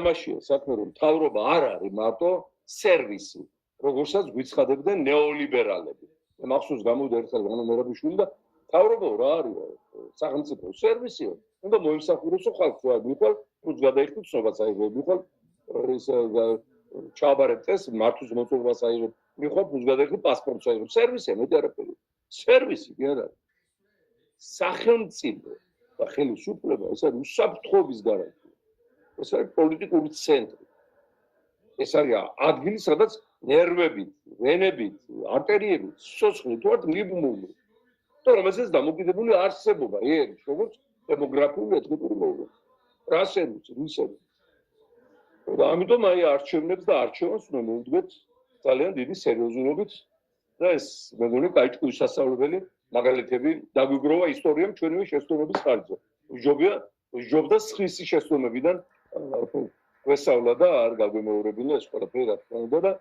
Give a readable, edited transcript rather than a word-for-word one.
ამაშია საქმე, რომ მთავრობა არ არის მარტო სერვისი, როგორცაც გვიცხადებდნენ ნეოლიბერალები. მახსოვს გამოვიდა ერთხელ განამერაბიშვილი და მთავრობა რა არის? სახელმწიფო სერვისია. უნდა მოიმსახურებო ხალხს, მიხვალ რუს გადაიხდით ცნობას აიღებ, მიხვალ ის ჩაბარეთ ეს მართვის მოწვევას აიღებ, მიხვალ რუს გადაიხდით პასპორტს აიღებ. სერვისია, მეტი არაფერი. სერვისი კი არა. სახელმწიფო და ხელისუფლება ეს არის უსაფრთხოების გარანტია. ეს არის პოლიტიკური ცენტრი. ეს არის ადგილი, სადაც ნერვებით, ვენებით, არტერიებით, სიცოცხლე თუ არ მიბმული. და რომელზეც დამოკიდებული არსებობა, ერთ როგორც დემოგრაფიული ეთნიკური მოვლენა. რა სერვისი, ვის სერვისი? და ამიტომ აი არჩევნებს და არჩევანს უნდა მოვუდგეთ ძალიან დიდი სერიოზულობით და ეს მე მგონი კაი უსასწავლებელი მაგალითები დაგვიგროვა ისტორიამ ჩვენივე შეცდომების ხარჯზე. ვიჯობდა სხმისი შეცდომებიდან გვესწავლა და არ გაგვემეორებინა ეს ყველაფერი რა თქმა უნდა და